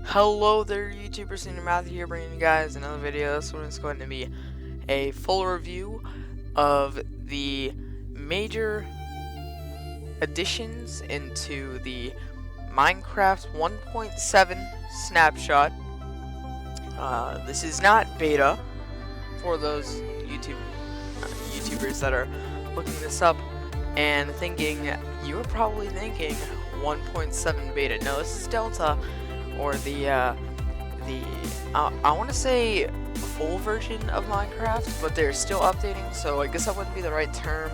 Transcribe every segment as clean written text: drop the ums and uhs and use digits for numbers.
Hello there, YouTuber SenorMatthew here, bringing you guys another video. This one is going to be a full review of the major additions into the Minecraft 1.7 Snapshot. This is not beta for those YouTubers that are looking this up and thinking, you were probably thinking 1.7 beta. No, this is Delta, or I want to say full version of Minecraft, but they're still updating, so I guess that wouldn't be the right term.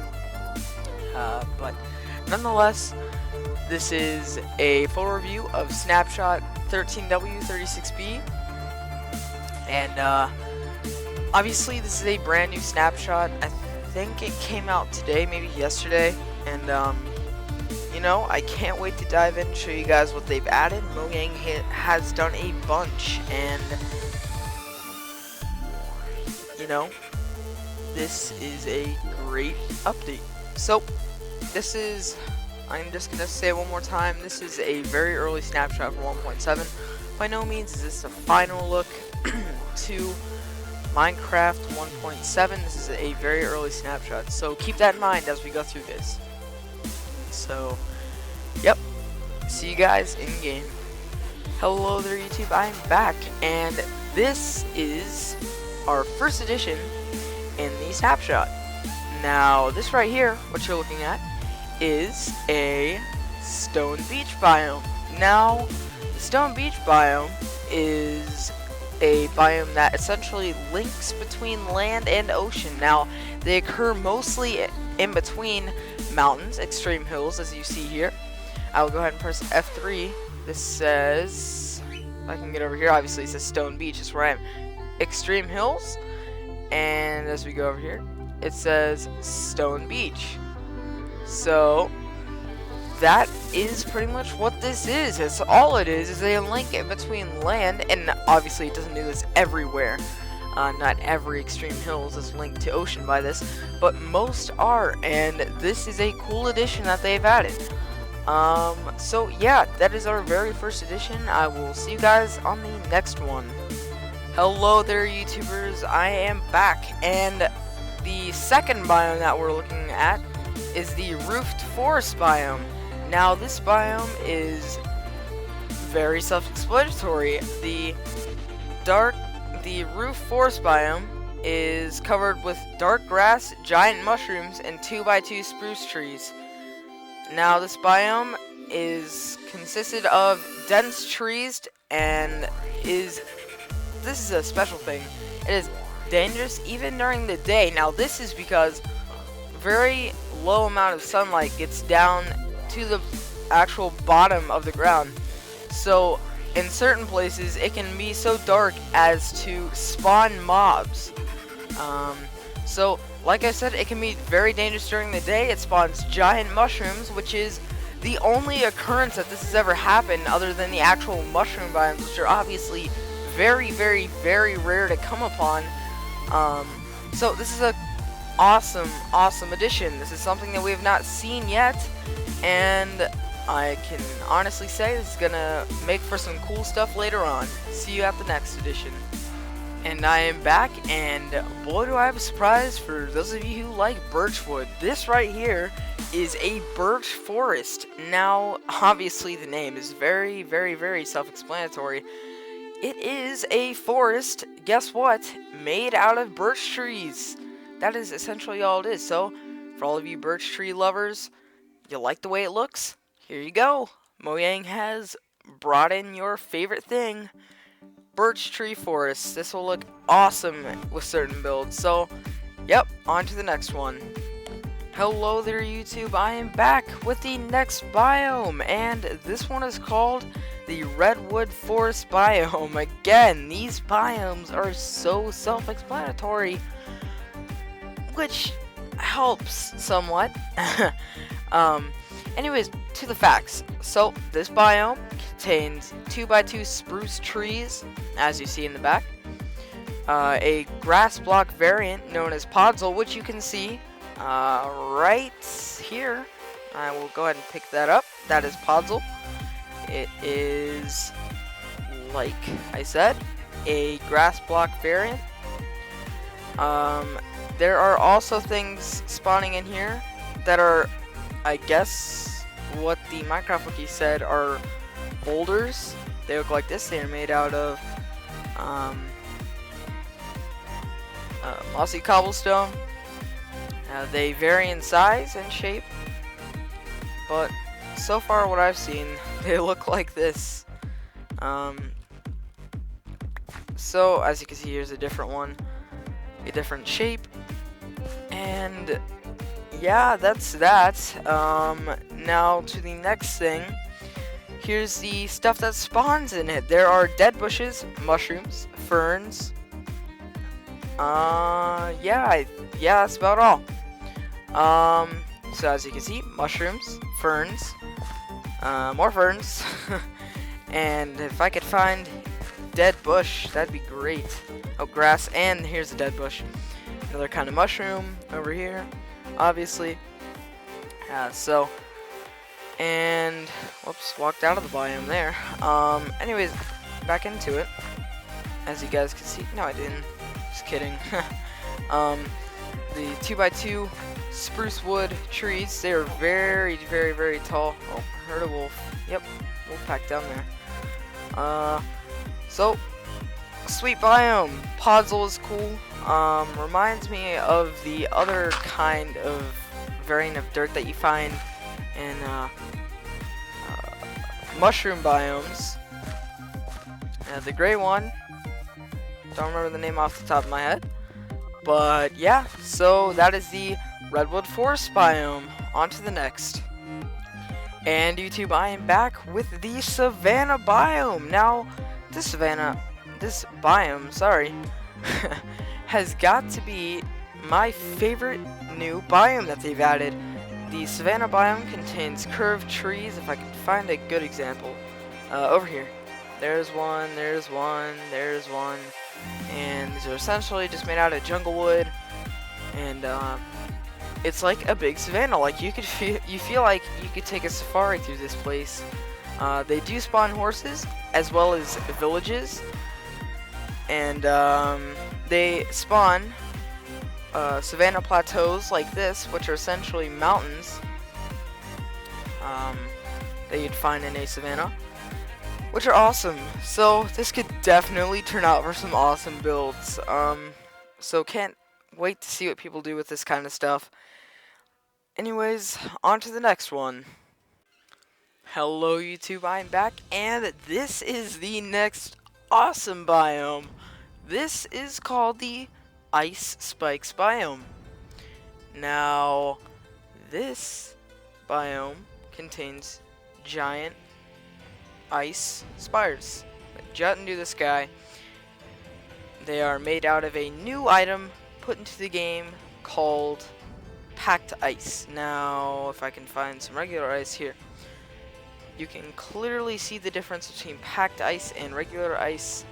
But nonetheless, this is a full review of Snapshot 13W36B, and obviously this is a brand new snapshot. I think it came out today, maybe yesterday, and you know, I can't wait to dive in and show you guys what they've added. Mojang has done a bunch, and you know, this is a great update. So, I'm just gonna say it one more time, this is a very early snapshot for 1.7. By no means is this a final look to Minecraft 1.7. This is a very early snapshot, so keep that in mind as we go through this. So, yep, see you guys in game. Hello there, YouTube, I'm back, and this is our first edition in the snapshot. Now, this right here, what you're looking at, is a stone beach biome. Now, the stone beach biome is a biome that essentially links between land and ocean. Now, they occur mostly in between mountains, extreme hills, as you see here. I will go ahead and press F3. This says, if I can get over here, obviously it says Stone Beach, is where I am. Extreme hills, and as we go over here, it says Stone Beach. So that is pretty much what this is. It's all it is a link in between land, and obviously it doesn't do this everywhere. Not every extreme hills is linked to ocean by this, but most are, and this is a cool addition that they've added. So yeah, that is our very first edition. I will see you guys on the next one. Hello there, YouTubers, I am back, and the second biome that we're looking at is the roofed forest biome. Now, this biome is very self-explanatory. The roof forest biome is covered with dark grass, giant mushrooms, and 2x2 spruce trees. Now, this biome is consisted of dense trees, and this is a special thing. It is dangerous even during the day. Now, this is because very low amount of sunlight gets down to the actual bottom of the ground. So in certain places, it can be so dark as to spawn mobs. So, like I said, it can be very dangerous during the day. It spawns giant mushrooms, which is the only occurrence that this has ever happened other than the actual mushroom biomes, which are obviously very, very, very rare to come upon. So this is a awesome addition. This is something that we have not seen yet, and I can honestly say this is gonna make for some cool stuff later on. See you at the next edition. And I am back, and boy do I have a surprise for those of you who like birchwood. This right here is a birch forest. Now, obviously the name is very, very, very self-explanatory. It is a forest, guess what, made out of birch trees. That is essentially all it is. So, for all of you birch tree lovers, you like the way it looks? Here you go. Mojang has brought in your favorite thing, birch tree forests. This will look awesome with certain builds. So, yep, on to the next one. Hello there, YouTube. I am back with the next biome, and this one is called the redwood forest biome. Again, these biomes are so self-explanatory, which helps somewhat. Anyways, to the facts. So, this biome contains 2x2 spruce trees, as you see in the back. A grass block variant known as podzol, which you can see right here. I will go ahead and pick that up. That is podzol. It is like I said, a grass block variant. There are also things spawning in here that are, I guess, what the Minecraft wiki said are boulders. They look like this. They are made out of mossy cobblestone. They vary in size and shape, but so far what I've seen, they look like this. So as you can see, here's a different one, a different shape, and yeah, that's that. Now to the next thing. Here's the stuff that spawns in it. There are dead bushes, mushrooms, ferns. Yeah, that's about all. So as you can see, mushrooms, ferns, more ferns, and if I could find dead bush, that'd be great. Oh, grass, and here's a dead bush. Another kind of mushroom over here, obviously. And whoops, walked out of the biome there. Anyways, back into it. As you guys can see, no, I didn't. Just kidding. The 2x2 spruce wood trees, they are very, very, very tall. Oh, I heard a wolf. Yep, wolf pack down there. So, sweet biome. Podzol is cool. Reminds me of the other kind of variant of dirt that you find in mushroom biomes. The gray one, don't remember the name off the top of my head, but yeah, so that is the redwood forest biome. On to the next. And YouTube, I am back with the savanna biome. Now this biome, sorry, has got to be my favorite new biome that they've added. The savanna biome contains curved trees. If I can find a good example, over here. There's one, there's one, there's one, and these are essentially just made out of jungle wood, and it's like a big savanna. Like you feel like you could take a safari through this place. They do spawn horses as well as villages, and they spawn savanna plateaus like this, which are essentially mountains that you'd find in a savanna, which are awesome. So this could definitely turn out for some awesome builds. So can't wait to see what people do with this kind of stuff. Anyways, on to the next one. Hello YouTube, I'm back, and this is the next awesome biome. This is called the Ice Spikes biome. Now, this biome contains giant ice spires that jut into the sky. They are made out of a new item put into the game called packed ice. Now, if I can find some regular ice here, you can clearly see the difference between packed ice and regular ice.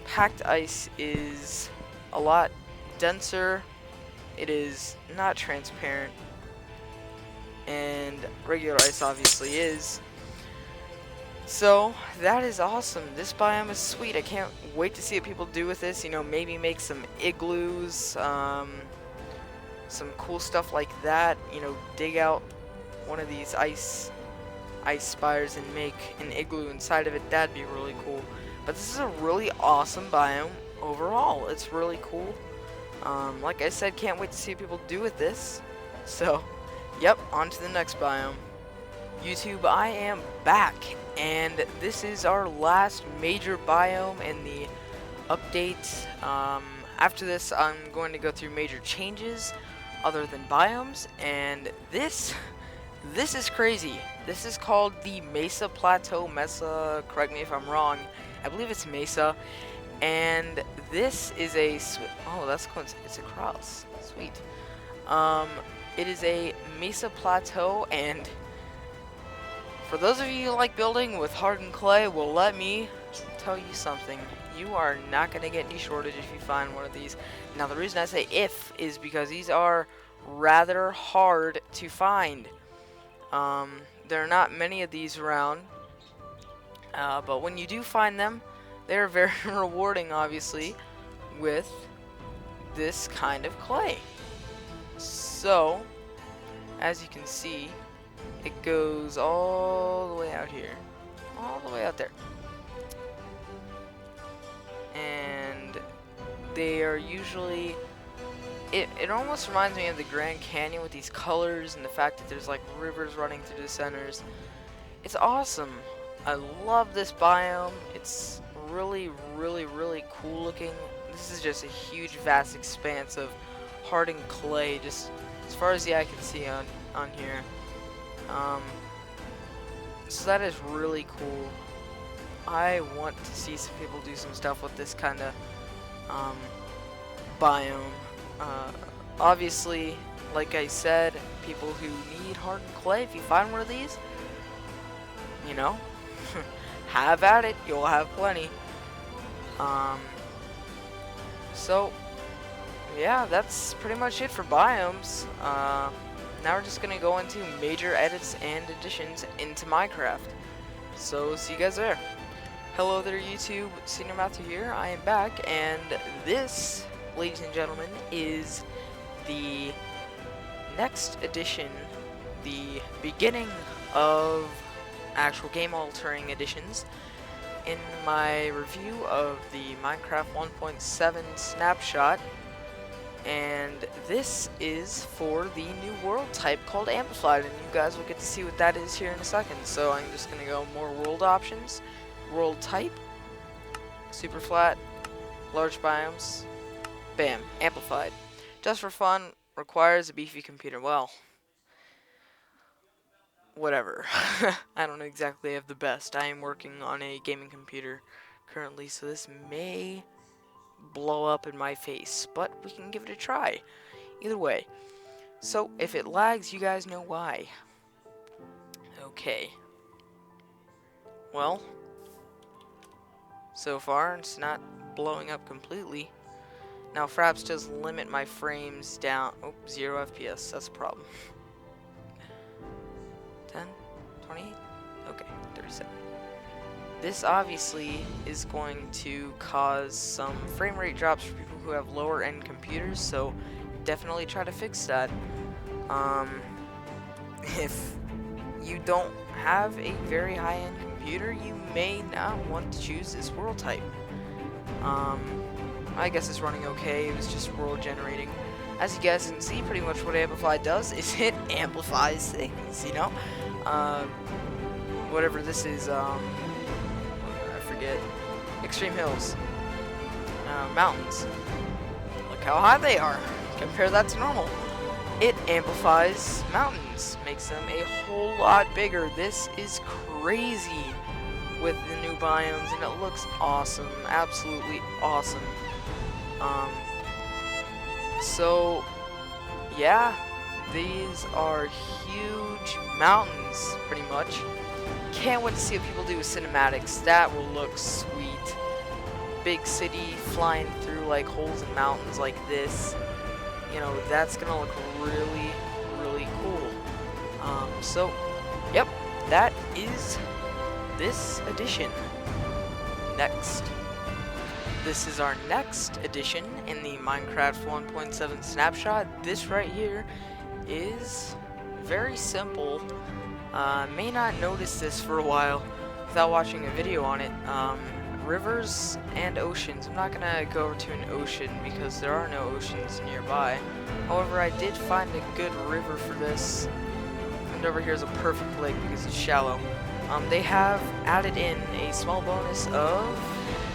Packed ice is a lot denser, it is not transparent, and regular ice obviously is. So that is awesome. This biome is sweet. I can't wait to see what people do with this. You know, maybe make some igloos, some cool stuff like that. You know, dig out one of these ice spires and make an igloo inside of it. That'd be really cool. But this is a really awesome biome overall. It's really cool. Like I said, can't wait to see what people do with this. So, yep, on to the next biome. YouTube, I am back, and this is our last major biome in the update. After this, I'm going to go through major changes other than biomes, and this is crazy. This is called the Mesa Plateau. Mesa, correct me if I'm wrong. I believe it's Mesa, and this is a oh, that's cool. It's a cross. Sweet. It is a Mesa Plateau, and for those of you who like building with hardened clay, well, let me tell you something. You are not going to get any shortage if you find one of these. Now, the reason I say if is because these are rather hard to find. There are not many of these around, but when you do find them, they're very rewarding, obviously, with this kind of clay. So, as you can see, it goes all the way out here. All the way out there. And they are usually... It almost reminds me of the Grand Canyon with these colors and the fact that there's like rivers running through the centers. It's awesome. I love this biome. It's really, really, really cool looking. This is just a huge, vast expanse of hardened clay, just as far as the eye can see on here. So that is really cool. I want to see some people do some stuff with this kind of biome. Obviously, like I said, people who need hardened clay, if you find one of these, you know, have at it. You'll have plenty. So, yeah, that's pretty much it for biomes. Now we're just gonna go into major edits and additions into Minecraft. So, see you guys there. Hello there, YouTube. SenorMatthew here. I am back, and this, ladies and gentlemen, is the next edition, the beginning of actual game-altering additions in my review of the Minecraft 1.7 Snapshot. And this is for the new world type called Amplified, and you guys will get to see what that is here in a second. So I'm just going to go more world options, world type, super flat, large biomes, bam, Amplified. Just for fun, requires a beefy computer. Well, whatever. I don't exactly have the best. I am working on a gaming computer currently, so this may blow up in my face, but we can give it a try. Either way. So, if it lags, you guys know why. Okay. Well, so far, it's not blowing up completely. Now, Fraps does limit my frames down. Oh, 0 FPS. That's a problem. 10? 28? Okay, 37. This obviously is going to cause some frame rate drops for people who have lower end computers, so definitely try to fix that. If you don't have a very high-end computer, you may not want to choose this world type. I guess it's running okay. It was just world generating. As you guys can see, pretty much what Amplify does is it amplifies things, you know? Whatever this is, I forget. Extreme hills. Mountains. Look how high they are. Compare that to normal. It amplifies mountains. Makes them a whole lot bigger. This is crazy with the new biomes, and it looks awesome. Absolutely awesome. So, yeah, these are huge mountains, pretty much. Can't wait to see what people do with cinematics. That will look sweet. Big city flying through like holes in mountains like this. You know, that's gonna look really, really cool. So, yep, that is this edition. Next. This is our next edition in the Minecraft 1.7 Snapshot. This right here is very simple. May not notice this for a while without watching a video on it. Rivers and oceans. I'm not gonna go over to an ocean because there are no oceans nearby. However, I did find a good river for this. And over here is a perfect lake because it's shallow. They have added in a small bonus of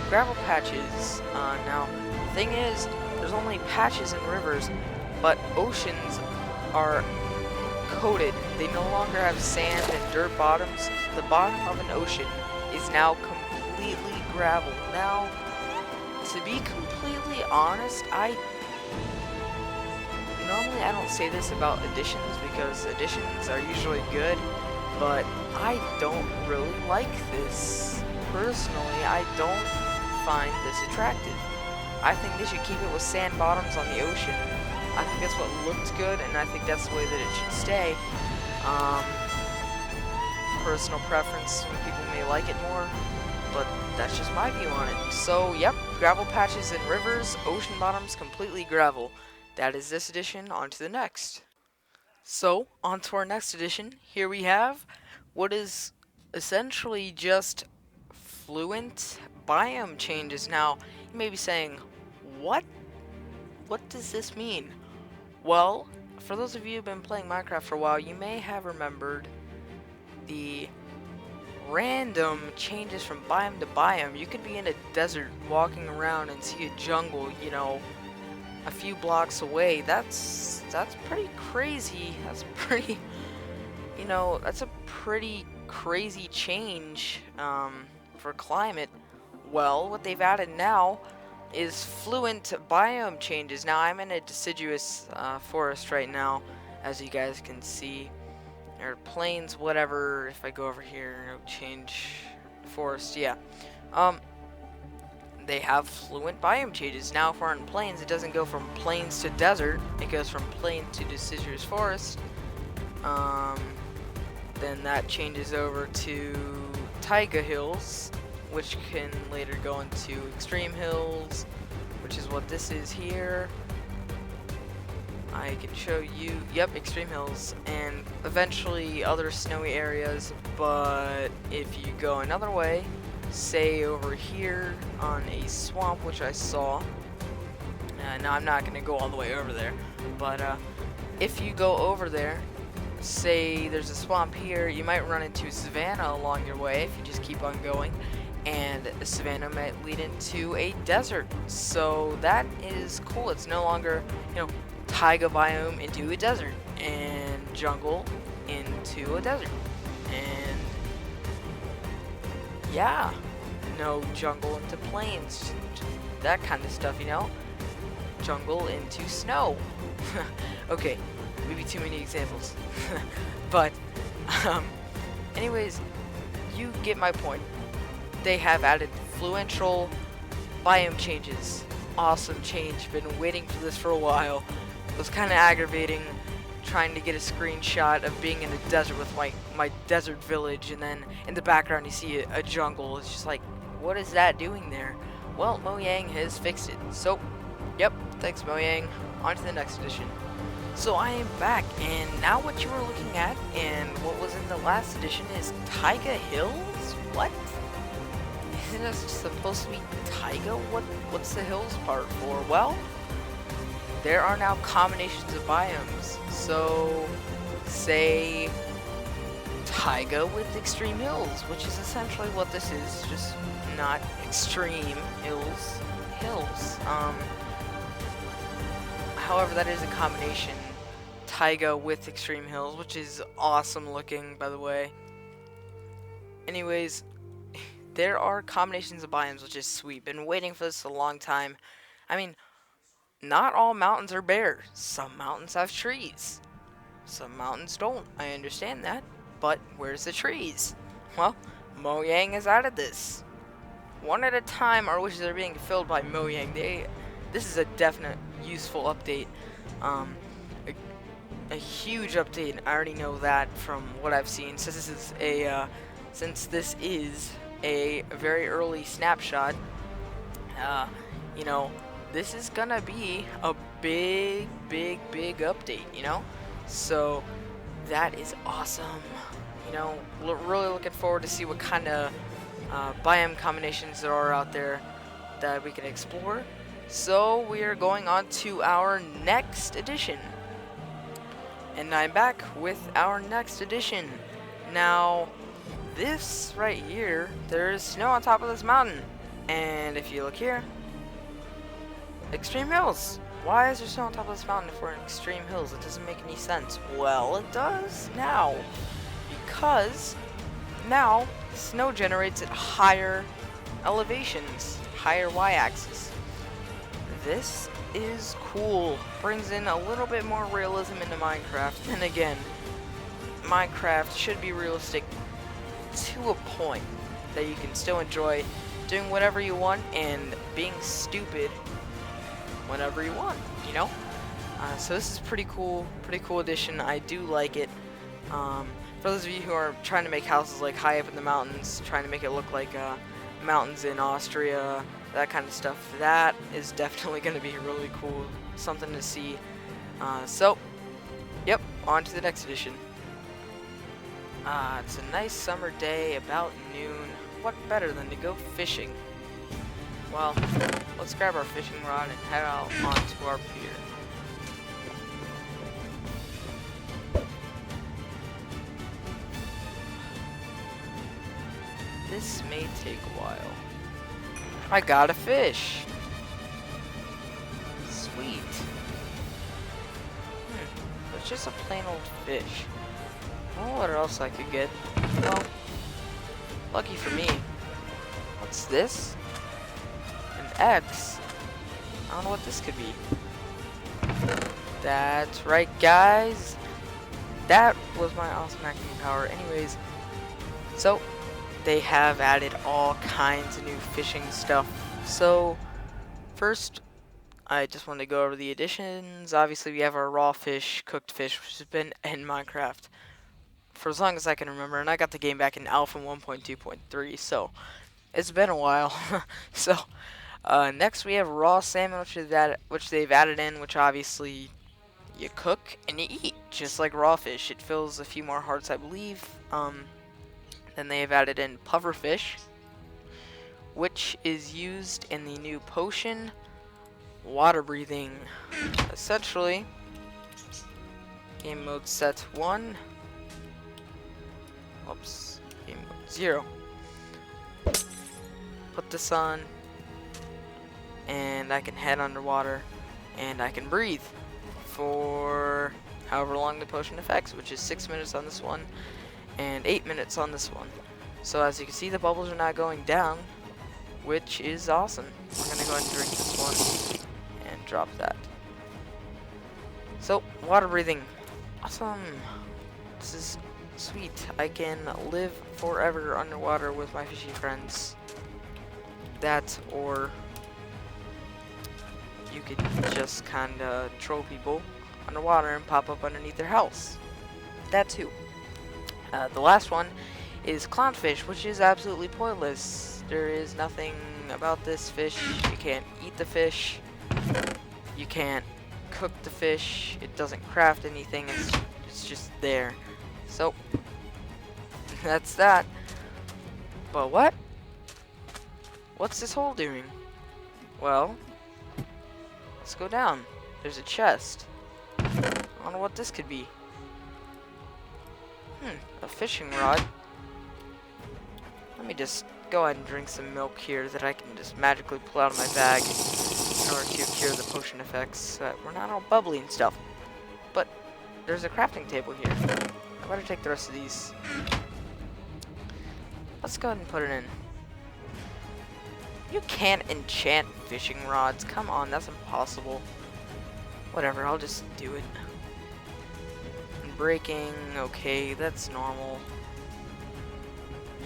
gravel patches. Now, the thing is, there's only patches and rivers, but oceans are coated. They no longer have sand and dirt bottoms. The bottom of an ocean is now completely gravel. Now, to be completely honest, normally I don't say this about additions because additions are usually good, but I don't really like this. Personally, I don't find this attractive. I think they should keep it with sand bottoms on the ocean. I think that's what looked good, and I think that's the way that it should stay. Personal preference, some people may like it more. but that's just my view on it. So, yep, gravel patches and rivers, ocean bottoms, completely gravel. That is this edition. On to the next. So, on to our next edition. Here we have what is essentially just fluent biome changes. Now, you may be saying, what? What does this mean? Well, for those of you who've been playing Minecraft for a while, you may have remembered the random changes from biome to biome. You could be in a desert walking around and see a jungle, you know, a few blocks away. That's pretty crazy. That's pretty, you know, that's a pretty crazy change for climate. Well, what they've added now is fluent biome changes. Now, I'm in a deciduous forest right now, as you guys can see. Or plains, whatever. If I go over here, change forest, yeah. They have fluent biome changes. Now, if we're in plains, it doesn't go from plains to desert. It goes from plain to deciduous forest. Then that changes over to taiga hills, which can later go into extreme hills, which is what this is here. I can show you, yep, extreme hills, and eventually other snowy areas. But if you go another way, say over here on a swamp, which I saw, now I'm not going to go all the way over there, but if you go over there, say there's a swamp here, you might run into a savanna along your way if you just keep on going, and a savanna might lead into a desert. So that is cool. It's no longer, you know, taiga biome into a desert, and jungle into a desert, and yeah, no jungle into plains, that kind of stuff, you know, jungle into snow. Okay, maybe too many examples, but anyways, you get my point. They have added fluential biome changes. Awesome change. Been waiting for this for a while. It was kind of aggravating trying to get a screenshot of being in a desert with my desert village, and then in the background you see a jungle. It's just like, what is that doing there? Well, Mojang has fixed it. So, yep, thanks Mojang. On to the next edition. So I am back, and now what you were looking at and what was in the last edition is Taiga Hills? What? Isn't this supposed to be taiga? What's the hills part for? Well, there are now combinations of biomes. So, say taiga with extreme hills, which is essentially what this is, just not extreme hills. However, that is a combination, taiga with extreme hills, which is awesome looking, by the way. Anyways, there are combinations of biomes, which is sweet. Been waiting for this a long time. I mean, not all mountains are bare. Some mountains have trees. Some mountains don't. I understand that. But where's the trees? Well, Mojang has added this. One at a time, our wishes are being filled by Mojang. This is a definite useful update. A huge update. I already know that from what I've seen. Since this is a very early snapshot, you know, this is gonna be a big update, you know? So that is awesome. You know, really looking forward to see what kind of biome combinations there are out there that we can explore. So we are going on to our next edition. And I'm back with our next edition. Now, this right here, there's snow on top of this mountain. And if you look here, extreme hills. Why is there snow on top of this mountain if we're in extreme hills? It doesn't make any sense. Well, it does now. Because now snow generates at higher elevations, higher y-axis. This is cool. Brings in a little bit more realism into Minecraft. And again, Minecraft should be realistic to a point that you can still enjoy doing whatever you want and being stupid whenever you want, you know? So this is pretty cool addition. I do like it. For those of you who are trying to make houses like high up in the mountains, trying to make it look like mountains in Austria, that kind of stuff. That is definitely going to be really cool, something to see. So, yep, on to the next edition. It's a nice summer day, about noon. What better than to go fishing? Well, let's grab our fishing rod and head out onto our pier. This may take a while. I got a fish. Sweet. It's just a plain old fish. I don't know what else I could get. Well, lucky for me. What's this? An X. I don't know what this could be. That's right, guys. That was my awesome acting power. Anyways, so they have added all kinds of new fishing stuff. So first, I just want to go over the additions. Obviously, we have our raw fish, cooked fish, which has been in Minecraft for as long as I can remember, and I got the game back in Alpha 1.2.3, so it's been a while. So next we have raw salmon, which they've added in, which obviously you cook and you eat, just like raw fish. It fills a few more hearts, I believe. Then they have added in puffer fish, which is used in the new potion, water breathing. Essentially, game mode set 1. Oops, game mode 0. Put this on, and I can head underwater, and I can breathe for however long the potion affects, which is 6 minutes on this one, and 8 minutes on this one. So as you can see, the bubbles are not going down, which is awesome. I'm gonna go ahead and drink this one, and drop that. So, water breathing. Awesome. This is sweet. I can live forever underwater with my fishy friends. That, or you could just kinda troll people underwater and pop up underneath their house. That too. The last one is clownfish, which is absolutely pointless. There is nothing about this fish. You can't eat the fish. You can't cook the fish. It doesn't craft anything. It's just there. So that's that. But what? What's this hole doing? Well, let's go down. There's a chest. I don't know what this could be. A fishing rod. Let me just go ahead and drink some milk here that I can just magically pull out of my bag in order to cure the potion effects so that we're not all bubbly and stuff. But there's a crafting table here. I better take the rest of these. Let's go ahead and put it in. You can't enchant fishing rods. Come on, that's impossible. Whatever, I'll just do it. Breaking, okay, that's normal.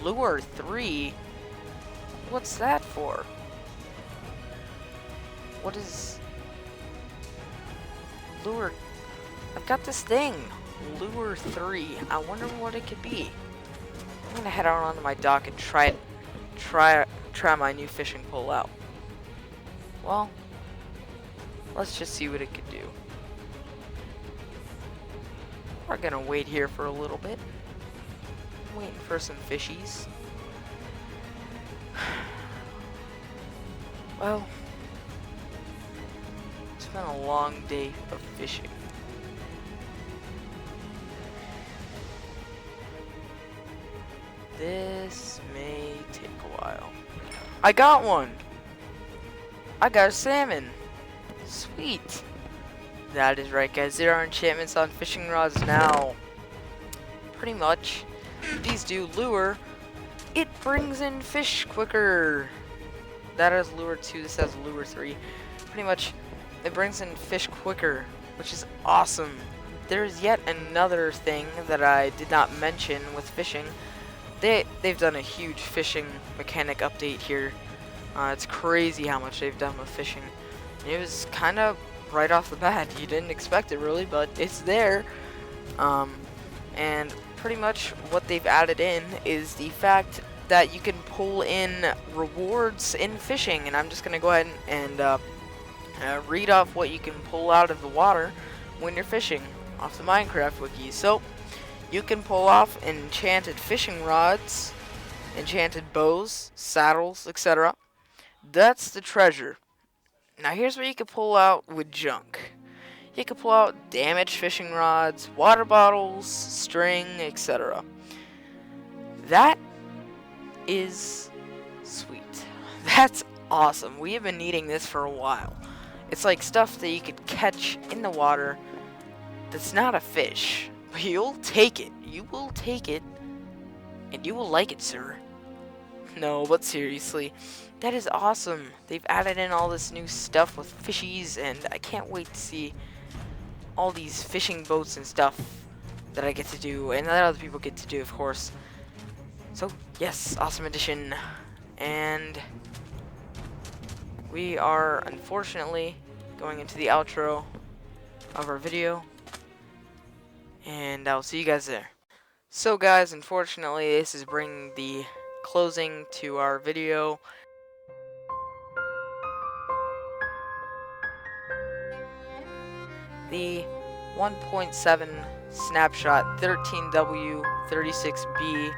Lure 3? What's that for? What is... Lure... I've got this thing. Lure 3. I wonder what it could be. I'm gonna head out onto my dock and try my new fishing pole out. Well, let's just see what it could do. We're gonna wait here for a little bit. Waiting for some fishies. Well, it's been a long day of fishing. This may take a while. I got one! I got a salmon! Sweet! That is right, guys. There are enchantments on fishing rods now. Pretty much. These do lure. It brings in fish quicker. That is lure 2. This has lure 3. Pretty much, it brings in fish quicker, which is awesome. There's yet another thing that I did not mention with fishing. They've done a huge fishing mechanic update here. It's crazy how much they've done with fishing. It was kind of right off the bat. You didn't expect it really, but it's there. And pretty much what they've added in is the fact that you can pull in rewards in fishing, and I'm just gonna go ahead and read off what you can pull out of the water when you're fishing off the Minecraft wiki. So you can pull off enchanted fishing rods, enchanted bows, saddles, etc. That's the treasure. Now here's what you can pull out with junk. You can pull out damaged fishing rods, water bottles, string, etc. That is sweet. That's awesome. We have been needing this for a while. It's like stuff that you could catch in the water that's not a fish. But you'll take it. You will take it. And you will like it, sir. No, but seriously, that is awesome. They've added in all this new stuff with fishies, and I can't wait to see all these fishing boats and stuff that I get to do, and that other people get to do, of course. So, yes, awesome addition. And we are, unfortunately, going into the outro of our video, and I'll see you guys there. So guys, unfortunately, this is bringing the closing to our video. The 1.7 Snapshot 13W36B,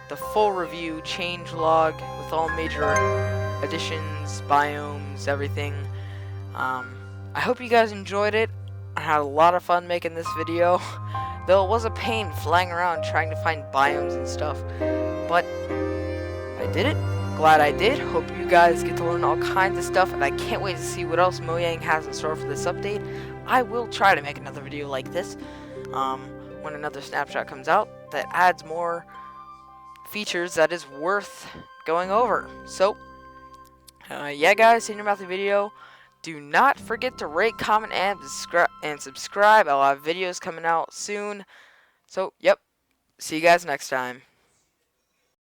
the full review change log with all major additions, biomes, everything. I hope you guys enjoyed it. I had a lot of fun making this video, though it was a pain flying around trying to find biomes and stuff, but I did it. Glad I did. Hope you guys get to learn all kinds of stuff, and I can't wait to see what else Mojang has in store for this update. I will try to make another video like this when another snapshot comes out that adds more features that is worth going over. So, yeah guys, SenorMatthew video. Do not forget to rate, comment, and subscribe. I'll have videos coming out soon. So, yep. See you guys next time.